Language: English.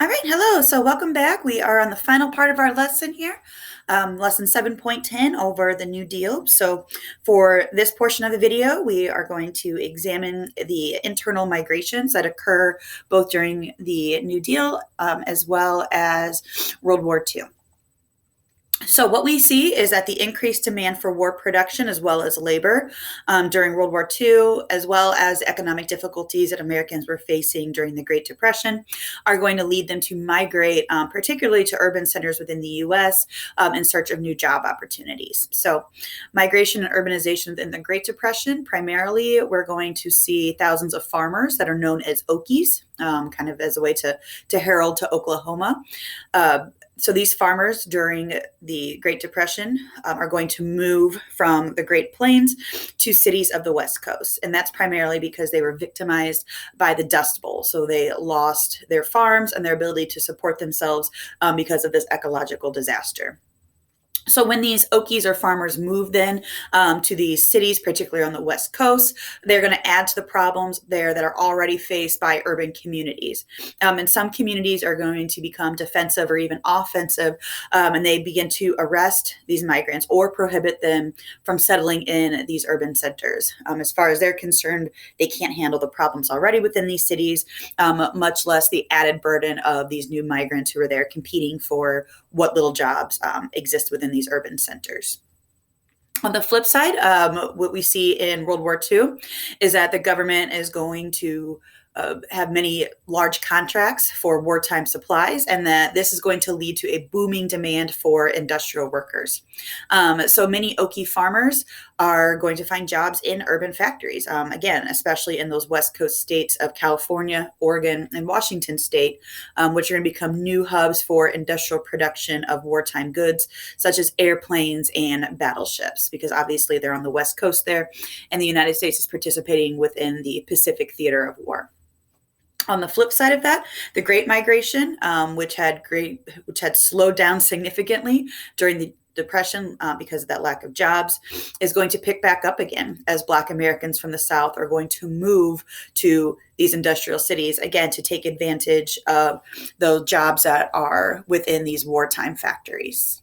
All right, hello. So welcome back. We are on the final part of our lesson here, lesson 7.10 over the New Deal. So for this portion of the video, we are going to examine the internal migrations that occur both during the New Deal as well as World War II. So what we see is that the increased demand for war production as well as labor during World War II, as well as economic difficulties that Americans were facing during the Great Depression, are going to lead them to migrate, particularly to urban centers within the U.S. In search of new job opportunities. So migration and urbanization in the Great Depression, primarily, we're going to see thousands of farmers that are known as okies, kind of as a way to herald to Oklahoma. So these farmers during the Great Depression are going to move from the Great Plains to cities of the West Coast. And that's primarily because they were victimized by the Dust Bowl. So they lost their farms and their ability to support themselves because of this ecological disaster. So when these okies or farmers move then to these cities, particularly on the West Coast, they're going to add to the problems there that are already faced by urban communities. And some communities are going to become defensive or even offensive, and they begin to arrest these migrants or prohibit them from settling in these urban centers. As far as they're concerned, they can't handle the problems already within these cities, much less the added burden of these new migrants who are there competing for what little jobs exist within these urban centers. On the flip side, what we see in World War II is that the government is going to have many large contracts for wartime supplies, and that this is going to lead to a booming demand for industrial workers. So many Okie farmers are going to find jobs in urban factories, again, especially in those West Coast states of California, Oregon, and Washington state, which are going to become new hubs for industrial production of wartime goods, such as airplanes and battleships, because obviously they're on the West Coast there, and the United States is participating within the Pacific theater of war. On the flip side of that, the Great Migration, which had slowed down significantly during the Depression because of that lack of jobs, is going to pick back up again as Black Americans from the South are going to move to these industrial cities, again, to take advantage of those jobs that are within these wartime factories.